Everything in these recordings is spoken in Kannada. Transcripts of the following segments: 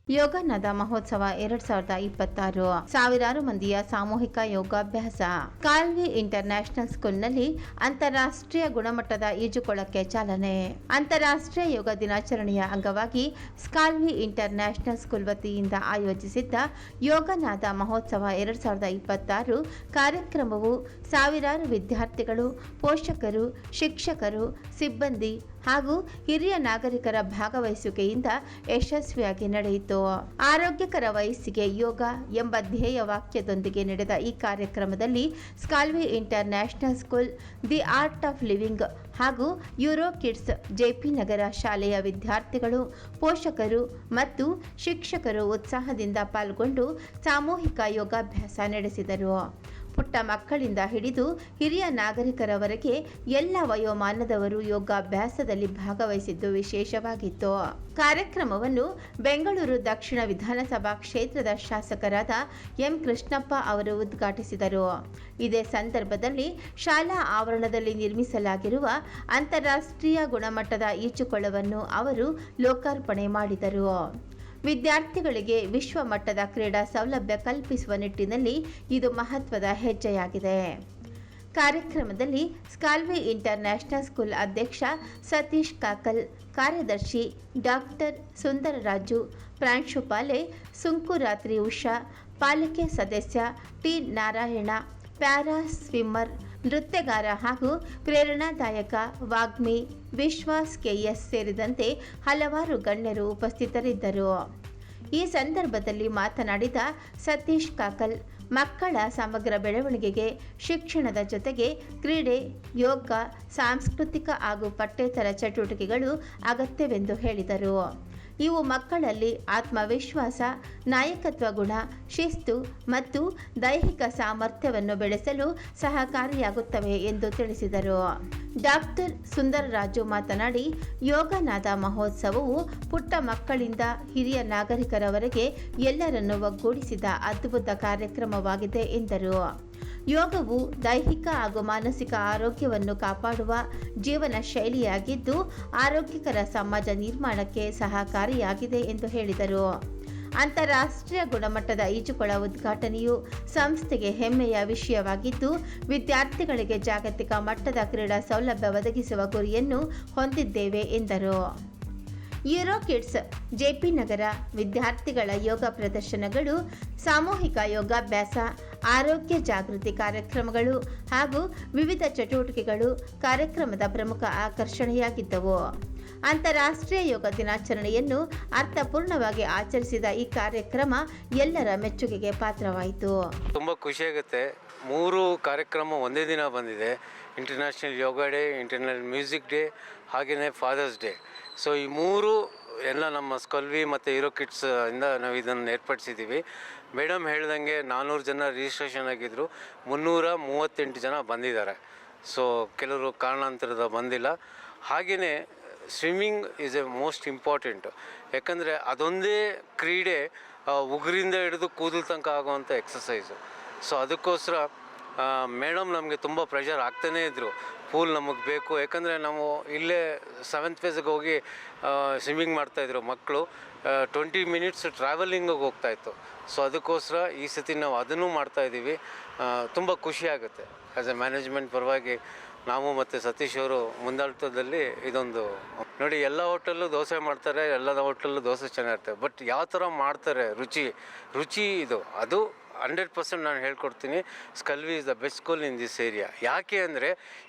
ಯೋಗನಾದ ಮಹೋತ್ಸವ 2026 ಸಾವಿರಾರು ಮಂದಿಯ ಸಾಮೂಹಿಕ ಯೋಗಾಭ್ಯಾಸ. ಕಾಲ್ವಿ ಇಂಟರ್ ನ್ಯಾಷನಲ್ ಸ್ಕೂಲ್ನಲ್ಲಿ ಅಂತಾರಾಷ್ಟ್ರೀಯ ಗುಣಮಟ್ಟದ ಈಜುಕೊಳಕ್ಕೆ ಚಾಲನೆ. ಅಂತಾರಾಷ್ಟ್ರೀಯ ಯೋಗ ದಿನಾಚರಣೆಯ ಅಂಗವಾಗಿ ಸ್ಕಾಲ್ವಿ ಇಂಟರ್ ನ್ಯಾಷನಲ್ ಸ್ಕೂಲ್ ವತಿಯಿಂದ ಆಯೋಜಿಸಿದ್ದ ಯೋಗನಾದ ಮಹೋತ್ಸವ 2026 ಕಾರ್ಯಕ್ರಮವು ಸಾವಿರಾರು ವಿದ್ಯಾರ್ಥಿಗಳು, ಪೋಷಕರು, ಶಿಕ್ಷಕರು, ಸಿಬ್ಬಂದಿ ಹಾಗೂ ಹಿರಿಯ ನಾಗರಿಕರ ಭಾಗವಹಿಸುವಿಕೆಯಿಂದ ಯಶಸ್ವಿಯಾಗಿ ನಡೆಯಿತು. ಆರೋಗ್ಯಕರ ವಯಸ್ಸಿಗೆ ಯೋಗ ಎಂಬ ಧ್ಯೇಯ ವಾಕ್ಯದೊಂದಿಗೆ ನಡೆದ ಈ ಕಾರ್ಯಕ್ರಮದಲ್ಲಿ ಸ್ಕಾಲ್ವಿ international school, the art of living ಹಾಗೂ ಯೂರೋ ಕಿಡ್ಸ್ ಜೆಪಿ ನಗರ ಶಾಲೆಯ ವಿದ್ಯಾರ್ಥಿಗಳು, ಪೋಷಕರು ಮತ್ತು ಶಿಕ್ಷಕರು ಉತ್ಸಾಹದಿಂದ ಪಾಲ್ಗೊಂಡು ಸಾಮೂಹಿಕ ಯೋಗಾಭ್ಯಾಸ ನಡೆಸಿದರು. ಪುಟ್ಟ ಮಕ್ಕಳಿಂದ ಹಿಡಿದು ಹಿರಿಯ ನಾಗರಿಕರವರೆಗೆ ಎಲ್ಲ ವಯೋಮಾನದವರು ಯೋಗಾಭ್ಯಾಸದಲ್ಲಿ ಭಾಗವಹಿಸಿದ್ದು ವಿಶೇಷವಾಗಿತ್ತು. ಕಾರ್ಯಕ್ರಮವನ್ನು ಬೆಂಗಳೂರು ದಕ್ಷಿಣ ವಿಧಾನಸಭಾ ಕ್ಷೇತ್ರದ ಶಾಸಕರಾದ ಎಂ ಕೃಷ್ಣಪ್ಪ ಅವರು ಉದ್ಘಾಟಿಸಿದರು. ಇದೇ ಸಂದರ್ಭದಲ್ಲಿ ಶಾಲಾ ಆವರಣದಲ್ಲಿ ನಿರ್ಮಿಸಲಾಗಿರುವ ಅಂತಾರಾಷ್ಟ್ರೀಯ ಗುಣಮಟ್ಟದ ಈಜುಕೊಳವನ್ನು ಅವರು ಲೋಕಾರ್ಪಣೆ ಮಾಡಿದರು. ವಿದ್ಯಾರ್ಥಿಗಳಿಗೆ ವಿಶ್ವ ಮಟ್ಟದ ಕ್ರೀಡಾ ಸೌಲಭ್ಯ ಕಲ್ಪಿಸುವ ನಿಟ್ಟಿನಲ್ಲಿ ಇದು ಮಹತ್ವದ ಹೆಜ್ಜೆಯಾಗಿದೆ. ಕಾರ್ಯಕ್ರಮದಲ್ಲಿ ಸ್ಕಾಲ್ವಿ ಇಂಟರ್ ನ್ಯಾಷನಲ್ ಸ್ಕೂಲ್ ಅಧ್ಯಕ್ಷ ಸತೀಶ್ ಕಾಕಲ್, ಕಾರ್ಯದರ್ಶಿ ಡಾಕ್ಟರ್ ಸುಂದರರಾಜು, ಪ್ರಾಂಶುಪಾಲೆ ಸುಂಕುರಾತ್ರಿ ಉಷಾ, ಪಾಲಿಕೆ ಸದಸ್ಯ ಟಿ ನಾರಾಯಣ, ಪ್ಯಾರಾ ಸ್ವಿಮ್ಮರ್, ನೃತ್ಯಗಾರ ಹಾಗೂ ಪ್ರೇರಣಾದಾಯಕ ವಾಗ್ಮಿ ವಿಶ್ವಾಸ್ ಕೆಎಸ್ ಸೇರಿದಂತೆ ಹಲವಾರು ಗಣ್ಯರು ಉಪಸ್ಥಿತರಿದ್ದರು. ಈ ಸಂದರ್ಭದಲ್ಲಿ ಮಾತನಾಡಿದ ಸತೀಶ್ ಕಾಕಲ್, ಮಕ್ಕಳ ಸಮಗ್ರ ಬೆಳವಣಿಗೆಗೆ ಶಿಕ್ಷಣದ ಜೊತೆಗೆ ಕ್ರೀಡೆ, ಯೋಗ, ಸಾಂಸ್ಕೃತಿಕ ಹಾಗೂ ಪಠ್ಯೇತರ ಚಟುವಟಿಕೆಗಳು ಅಗತ್ಯವೆಂದು ಹೇಳಿದರು. ಇವು ಮಕ್ಕಳಲ್ಲಿ ಆತ್ಮವಿಶ್ವಾಸ, ನಾಯಕತ್ವ ಗುಣ, ಶಿಸ್ತು ಮತ್ತು ದೈಹಿಕ ಸಾಮರ್ಥ್ಯವನ್ನು ಬೆಳೆಸಲು ಸಹಕಾರಿಯಾಗುತ್ತವೆ ಎಂದು ತಿಳಿಸಿದರು. ಡಾಕ್ಟರ್ ಸುಂದರರಾಜು ಮಾತನಾಡಿ, ಯೋಗನಾದ ಮಹೋತ್ಸವವು ಪುಟ್ಟ ಮಕ್ಕಳಿಂದ ಹಿರಿಯ ನಾಗರಿಕರವರೆಗೆ ಎಲ್ಲರನ್ನು ಒಗ್ಗೂಡಿಸಿದ ಅದ್ಭುತ ಕಾರ್ಯಕ್ರಮವಾಗಿದೆ ಎಂದರು. ಯೋಗವು ದೈಹಿಕ ಹಾಗೂ ಮಾನಸಿಕ ಆರೋಗ್ಯವನ್ನು ಕಾಪಾಡುವ ಜೀವನ ಶೈಲಿಯಾಗಿದ್ದು ಆರೋಗ್ಯಕರ ಸಮಾಜ ನಿರ್ಮಾಣಕ್ಕೆ ಸಹಕಾರಿಯಾಗಿದೆ ಎಂದು ಹೇಳಿದರು. ಅಂತಾರಾಷ್ಟ್ರೀಯ ಗುಣಮಟ್ಟದ ಈಜುಕೊಳ ಉದ್ಘಾಟನೆಯು ಸಂಸ್ಥೆಗೆ ಹೆಮ್ಮೆಯ ವಿಷಯವಾಗಿದ್ದು ವಿದ್ಯಾರ್ಥಿಗಳಿಗೆ ಜಾಗತಿಕ ಮಟ್ಟದ ಕ್ರೀಡಾ ಸೌಲಭ್ಯ ಒದಗಿಸುವ ಗುರಿಯನ್ನು ಹೊಂದಿದ್ದೇವೆ ಎಂದರು. ಯೂರೋ ಕಿಡ್ಸ್ ಜೆಪಿ ನಗರ ವಿದ್ಯಾರ್ಥಿಗಳ ಯೋಗ ಪ್ರದರ್ಶನಗಳು, ಸಾಮೂಹಿಕ ಯೋಗಾಭ್ಯಾಸ, ಆರೋಗ್ಯ ಜಾಗೃತಿ ಕಾರ್ಯಕ್ರಮಗಳು ಹಾಗೂ ವಿವಿಧ ಚಟುವಟಿಕೆಗಳು ಕಾರ್ಯಕ್ರಮದ ಪ್ರಮುಖ ಆಕರ್ಷಣೆಯಾಗಿದ್ದವು. ಅಂತಾರಾಷ್ಟ್ರೀಯ ಯೋಗ ದಿನಾಚರಣೆಯನ್ನು ಅರ್ಥಪೂರ್ಣವಾಗಿ ಆಚರಿಸಿದ ಈ ಕಾರ್ಯಕ್ರಮ ಎಲ್ಲರ ಮೆಚ್ಚುಗೆಗೆ ಪಾತ್ರವಾಯಿತು. ತುಂಬ ಖುಷಿಯಾಗುತ್ತೆ. 3 ಕಾರ್ಯಕ್ರಮ ಒಂದೇ ದಿನ ಬಂದಿದೆ. ಇಂಟರ್ನ್ಯಾಷನಲ್ ಯೋಗ ಡೇ, ಇಂಟರ್ನ್ಯಾಷನಲ್ ಮ್ಯೂಸಿಕ್ ಡೇ, ಹಾಗೆಯೇ ಫಾದರ್ಸ್ ಡೇ. ಸೊ ಈ 3 ಎಲ್ಲ ನಮ್ಮ ಸ್ಕಲ್ವಿ ಮತ್ತು ಯೂರೋ ಕಿಡ್ಸ್ ಇಂದ ನಾವು ಇದನ್ನು ಏರ್ಪಡಿಸಿದ್ದೀವಿ. ಮೇಡಮ್ ಹೇಳ್ದಂಗೆ 400 ಜನ ರಿಜಿಸ್ಟ್ರೇಷನ್ ಆಗಿದ್ದರು, 338 ಜನ ಬಂದಿದ್ದಾರೆ. ಸೊ ಕೆಲವರು ಕಾರಣಾಂತರದ ಬಂದಿಲ್ಲ. ಹಾಗೆಯೇ swimming is A most important. ಯಾಕಂದರೆ ಅದೊಂದೇ ಕ್ರೀಡೆ ಉಗುರಿಂದ ಹಿಡಿದು ಕೂದಲು ತನಕ ಆಗುವಂಥ ಎಕ್ಸಸೈಸು. ಸೊ ಅದಕ್ಕೋಸ್ಕರ ಮೇಡಮ್ ನಮಗೆ ತುಂಬ ಪ್ರೆಷರ್ ಆಗ್ತಾನೇ ಇದ್ದರು, ಪೂಲ್ ನಮಗೆ ಬೇಕು. ಯಾಕಂದರೆ ನಾವು ಇಲ್ಲೇ 7th ಫೇಸಿಗೆ ಹೋಗಿ ಸ್ವಿಮ್ಮಿಂಗ್ ಮಾಡ್ತಾಯಿದ್ರು ಮಕ್ಕಳು. 20 ಮಿನಿಟ್ಸ್ ಟ್ರಾವೆಲಿಂಗಿಗೆ ಹೋಗ್ತಾಯಿತ್ತು. ಸೊ ಅದಕ್ಕೋಸ್ಕರ ಈ ಸತಿ ನಾವು ಅದನ್ನು ಮಾಡ್ತಾಯಿದ್ದೀವಿ. ತುಂಬ ಖುಷಿಯಾಗುತ್ತೆ. ಆ್ಯಸ್ ಎ ಮ್ಯಾನೇಜ್ಮೆಂಟ್ ಪರವಾಗಿ ನಾವು ಮತ್ತು ಸತೀಶ್ ಅವರು ಮುಂದಾಳತ್ವದಲ್ಲಿ ಇದೊಂದು ನೋಡಿ, ಎಲ್ಲ ಹೋಟೆಲ್ಲೂ ದೋಸೆ ಮಾಡ್ತಾರೆ, ಎಲ್ಲ ಹೋಟೆಲ್ಲೂ ದೋಸೆ ಚೆನ್ನಾಗಿರ್ತವೆ. ಬಟ್ ಯಾವ ಥರ ಮಾಡ್ತಾರೆ, ರುಚಿ ಇದು ಅದು 100% ನಾನು ಹೇಳ್ಕೊಡ್ತೀನಿ. ಸ್ಕಲ್ವಿ is the best school in this area. ಯಾಕೆ ಅಂದರೆ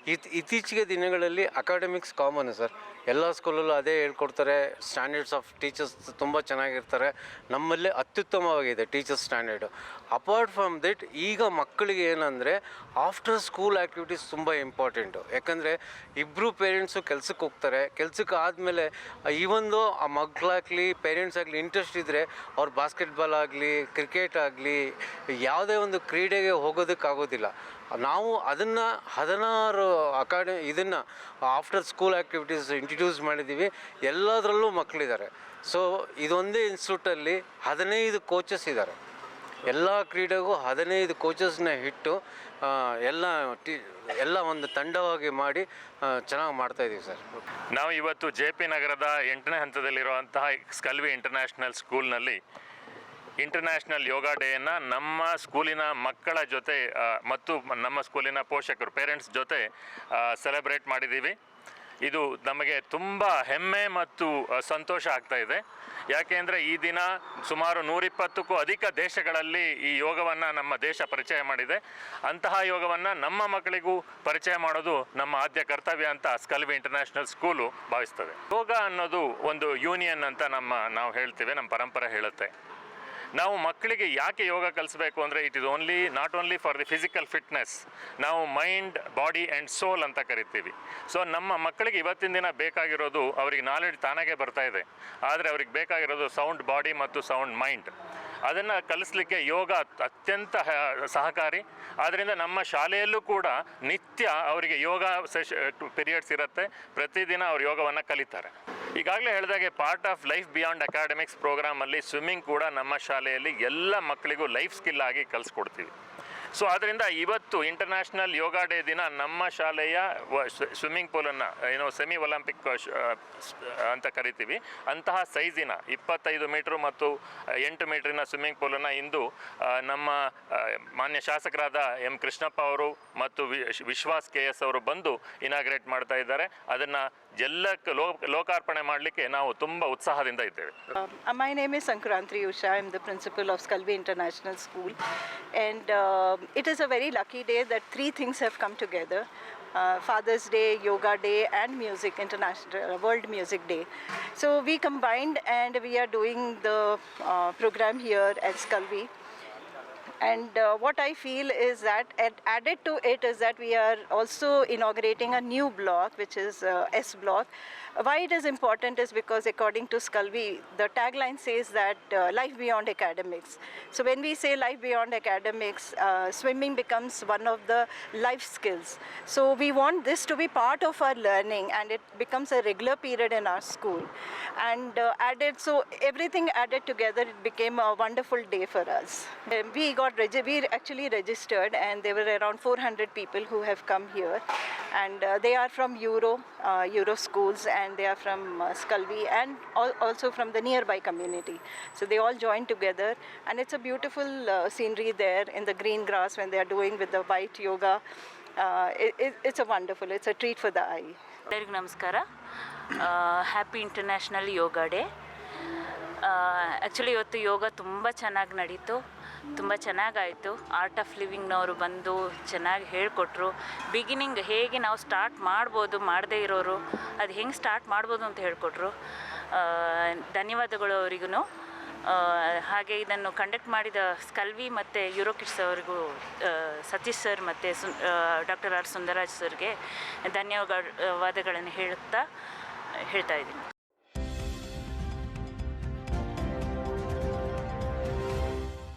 ಇತ್ತೀಚಿಗೆ ದಿನಗಳಲ್ಲಿ ಅಕಾಡೆಮಿಕ್ಸ್ ಕಾಮನ್ ಸರ್, ಎಲ್ಲ ಸ್ಕೂಲಲ್ಲೂ ಅದೇ ಹೇಳ್ಕೊಡ್ತಾರೆ. ಸ್ಟ್ಯಾಂಡರ್ಡ್ಸ್ ಆಫ್ ಟೀಚರ್ಸ್ ತುಂಬ ಚೆನ್ನಾಗಿರ್ತಾರೆ. ನಮ್ಮಲ್ಲೇ ಅತ್ಯುತ್ತಮವಾಗಿದೆ teachers standard. Apart from that ಈಗ ಮಕ್ಕಳಿಗೆ ಏನಂದರೆ ಆಫ್ಟರ್ ಸ್ಕೂಲ್ ಆ್ಯಕ್ಟಿವಿಟೀಸ್ ತುಂಬ ಇಂಪಾರ್ಟೆಂಟು. ಯಾಕಂದರೆ ಇಬ್ಬರು ಪೇರೆಂಟ್ಸು ಕೆಲ್ಸಕ್ಕೆ ಹೋಗ್ತಾರೆ. ಕೆಲ್ಸಕ್ಕೆ ಆದಮೇಲೆ ಈವೊಂದು ಆ ಮಕ್ಕಳಾಗಲಿ ಪೇರೆಂಟ್ಸ್ ಆಗಲಿ ಇಂಟ್ರೆಸ್ಟ್ ಇದ್ದರೆ ಅವ್ರು ಬಾಸ್ಕೆಟ್ಬಾಲ್ ಆಗಲಿ, ಕ್ರಿಕೆಟ್ ಆಗಲಿ, ಯಾವುದೇ ಒಂದು ಕ್ರೀಡೆಗೆ ಹೋಗೋದಕ್ಕಾಗೋದಿಲ್ಲ. ನಾವು ಅದನ್ನು 16 ಇದನ್ನು ಆಫ್ಟರ್ ಸ್ಕೂಲ್ ಆ್ಯಕ್ಟಿವಿಟೀಸ್ ಇಂಟ್ರಡ್ಯೂಸ್ ಮಾಡಿದ್ದೀವಿ. ಎಲ್ಲದರಲ್ಲೂ ಮಕ್ಕಳಿದ್ದಾರೆ. ಸೊ ಇದೊಂದೇ ಇನ್ಸ್ಟಿಟ್ಯೂಟಲ್ಲಿ 15 ಕೋಚಸ್ ಇದ್ದಾರೆ. ಎಲ್ಲ ಕ್ರೀಡೆಗೂ 15 ಕೋಚಸ್ನ ಇಟ್ಟು ಎಲ್ಲ ಎಲ್ಲ ಒಂದು ತಂಡವಾಗಿ ಮಾಡಿ ಚೆನ್ನಾಗಿ ಮಾಡ್ತಾಯಿದ್ದೀವಿ ಸರ್. ನಾವು ಇವತ್ತು JP ನಗರದ 8ನೇ ಹಂತದಲ್ಲಿರುವಂತಹ ಸ್ಕಲ್ವಿ ಇಂಟರ್ನ್ಯಾಷನಲ್ ಸ್ಕೂಲ್ನಲ್ಲಿ ಇಂಟರ್ನ್ಯಾಷನಲ್ ಯೋಗ ಡೇಯನ್ನು ನಮ್ಮ ಸ್ಕೂಲಿನ ಮಕ್ಕಳ ಜೊತೆ ಮತ್ತು ನಮ್ಮ ಸ್ಕೂಲಿನ ಪೋಷಕರು ಪೇರೆಂಟ್ಸ್ ಜೊತೆ ಸೆಲೆಬ್ರೇಟ್ ಮಾಡಿದ್ದೀವಿ. ಇದು ನಮಗೆ ತುಂಬ ಹೆಮ್ಮೆ ಮತ್ತು ಸಂತೋಷ ಆಗ್ತಾ ಇದೆ. ಯಾಕೆಂದರೆ ಈ ದಿನ ಸುಮಾರು 120ಕ್ಕೂ ಅಧಿಕ ದೇಶಗಳಲ್ಲಿ ಈ ಯೋಗವನ್ನು ನಮ್ಮ ದೇಶ ಪರಿಚಯ ಮಾಡಿದೆ. ಅಂತಹ ಯೋಗವನ್ನು ನಮ್ಮ ಮಕ್ಕಳಿಗೂ ಪರಿಚಯ ಮಾಡೋದು ನಮ್ಮ ಆದ್ಯ ಕರ್ತವ್ಯ ಅಂತ ಸ್ಕಲ್ವಿ ಇಂಟರ್ನ್ಯಾಷನಲ್ ಸ್ಕೂಲು ಭಾವಿಸ್ತದೆ. ಯೋಗ ಅನ್ನೋದು ಒಂದು ಯೂನಿಯನ್ ಅಂತ ನಾವು ಹೇಳ್ತೇವೆ, ನಮ್ಮ ಪರಂಪರೆ ಹೇಳುತ್ತೆ. ನಾವು ಮಕ್ಕಳಿಗೆ ಯಾಕೆ ಯೋಗ ಕಲಿಸ್ಬೇಕು ಅಂದರೆ it is not only for the physical fitness, ನಾವು ಮೈಂಡ್, ಬಾಡಿ ಆ್ಯಂಡ್ ಸೋಲ್ ಅಂತ ಕರಿತೀವಿ. ಸೊ ನಮ್ಮ ಮಕ್ಕಳಿಗೆ ಇವತ್ತಿನ ದಿನ ಬೇಕಾಗಿರೋದು, ಅವರಿಗೆ ನಾಲೆಡ್ಜ್ ತಾನಾಗೆ ಬರ್ತಾ ಇದೆ, ಆದರೆ ಅವ್ರಿಗೆ ಬೇಕಾಗಿರೋದು ಸೌಂಡ್ ಬಾಡಿ ಮತ್ತು ಸೌಂಡ್ ಮೈಂಡ್. ಅದನ್ನು ಕಲಿಸ್ಲಿಕ್ಕೆ ಯೋಗ ಅತ್ಯಂತ ಸಹಕಾರಿ. ಆದ್ದರಿಂದ ನಮ್ಮ ಶಾಲೆಯಲ್ಲೂ ಕೂಡ ನಿತ್ಯ ಅವರಿಗೆ ಯೋಗ ಪೀರಿಯಡ್ಸ್ ಇರುತ್ತೆ. ಪ್ರತಿದಿನ ಅವರು ಯೋಗವನ್ನು ಕಲಿತಾರೆ. ಈಗಾಗಲೇ ಹೇಳಿದಾಗೆ part of life beyond academics ಪ್ರೋಗ್ರಾಮಲ್ಲಿ ಸ್ವಿಮ್ಮಿಂಗ್ ಕೂಡ ನಮ್ಮ ಶಾಲೆಯಲ್ಲಿ ಎಲ್ಲ ಮಕ್ಕಳಿಗೂ ಲೈಫ್ ಸ್ಕಿಲ್ ಆಗಿ ಕಲಿಸ್ಕೊಡ್ತೀವಿ. ಸೊ ಆದ್ದರಿಂದ ಇವತ್ತು ಇಂಟರ್ನ್ಯಾಷನಲ್ ಯೋಗ ಡೇ ದಿನ ನಮ್ಮ ಶಾಲೆಯ ಸ್ವಿಮ್ಮಿಂಗ್ ಪೂಲನ್ನು ಸೆಮಿ ಒಲಿಂಪಿಕ್ ಅಂತ ಕರಿತೀವಿ, ಅಂತಹ ಸೈಜಿನ 25 ಮೀಟ್ರು ಮತ್ತು 8 ಮೀಟ್ರಿನ ಸ್ವಿಮ್ಮಿಂಗ್ ಪೂಲನ್ನು ಇಂದು ನಮ್ಮ ಮಾನ್ಯ ಶಾಸಕರಾದ ಎಂ ಕೃಷ್ಣಪ್ಪ ಅವರು ಮತ್ತು ವಿಶ್ವಾಸ್ KS ಅವರು ಬಂದು ಇನಾಗ್ರೇಟ್ ಮಾಡ್ತಾ ಇದ್ದಾರೆ. ಅದನ್ನು ಎಲ್ಲಕ್ಕೆ ಲೋಕಾರ್ಪಣೆ ಮಾಡಲಿಕ್ಕೆ ನಾವು ತುಂಬ ಉತ್ಸಾಹದಿಂದ ಇದ್ದೇವೆ. My name is Sankrantri Usha. I am the principal of Skalvi International School, and it is a very lucky day that three things have come together: Father's Day, Yoga Day, and World Music Day. So we combined and we are doing the program here at Skalvi. And what I feel is that added to it is that we are also inaugurating a new block, which is S block. Why it is important is because according to Skalvi, the tagline says that life beyond academics. So when we say life beyond academics, swimming becomes one of the life skills. So we want this to be part of our learning, and it becomes a regular period in our school. And so everything added together, it became a wonderful day for us. We actually registered, and there were around 400 people who have come here, and they are from Euro schools, and they are from Skalvi, and also from the nearby community. So they all joined together, and it's a beautiful scenery there in the green grass when they are doing with the white yoga. It's a treat for the eye. ಎಲ್ಲರಿಗೂ ನಮಸ್ಕಾರ. ಹ್ಯಾಪಿ ಇಂಟರ್ನ್ಯಾಷನಲ್ ಯೋಗ ಡೇ. ಆ್ಯಕ್ಚುಲಿ ಇವತ್ತು ಯೋಗ ತುಂಬ ಚೆನ್ನಾಗಿ ನಡೀತು, ತುಂಬ ಚೆನ್ನಾಗಾಯಿತು. ಆರ್ಟ್ ಆಫ್ ಲಿವಿಂಗ್ನವರು ಬಂದು ಚೆನ್ನಾಗಿ ಹೇಳಿಕೊಟ್ರು. ಬಿಗಿನಿಂಗ್ ಹೇಗೆ ನಾವು ಸ್ಟಾರ್ಟ್ ಮಾಡ್ಬೋದು, ಮಾಡದೇ ಇರೋರು ಅದು ಹೆಂಗೆ ಸ್ಟಾರ್ಟ್ ಮಾಡ್ಬೋದು ಅಂತ ಹೇಳಿಕೊಟ್ರು. ಧನ್ಯವಾದಗಳು ಅವರಿಗೂ. ಹಾಗೆ ಇದನ್ನು ಕಂಡಕ್ಟ್ ಮಾಡಿದ ಸ್ಕಲ್ವಿ ಮತ್ತು ಯೂರೋಕಿಡ್ಸ್ ಅವರಿಗೂ, ಸತೀಶ್ ಸರ್ ಮತ್ತು ಡಾಕ್ಟರ್ ಆರ್ ಸುಂದರಾಜ್ ಸರ್ಗೆ ಧನ್ಯವಾದಗಳನ್ನು ಹೇಳ್ತಾ ಇದ್ದೀನಿ.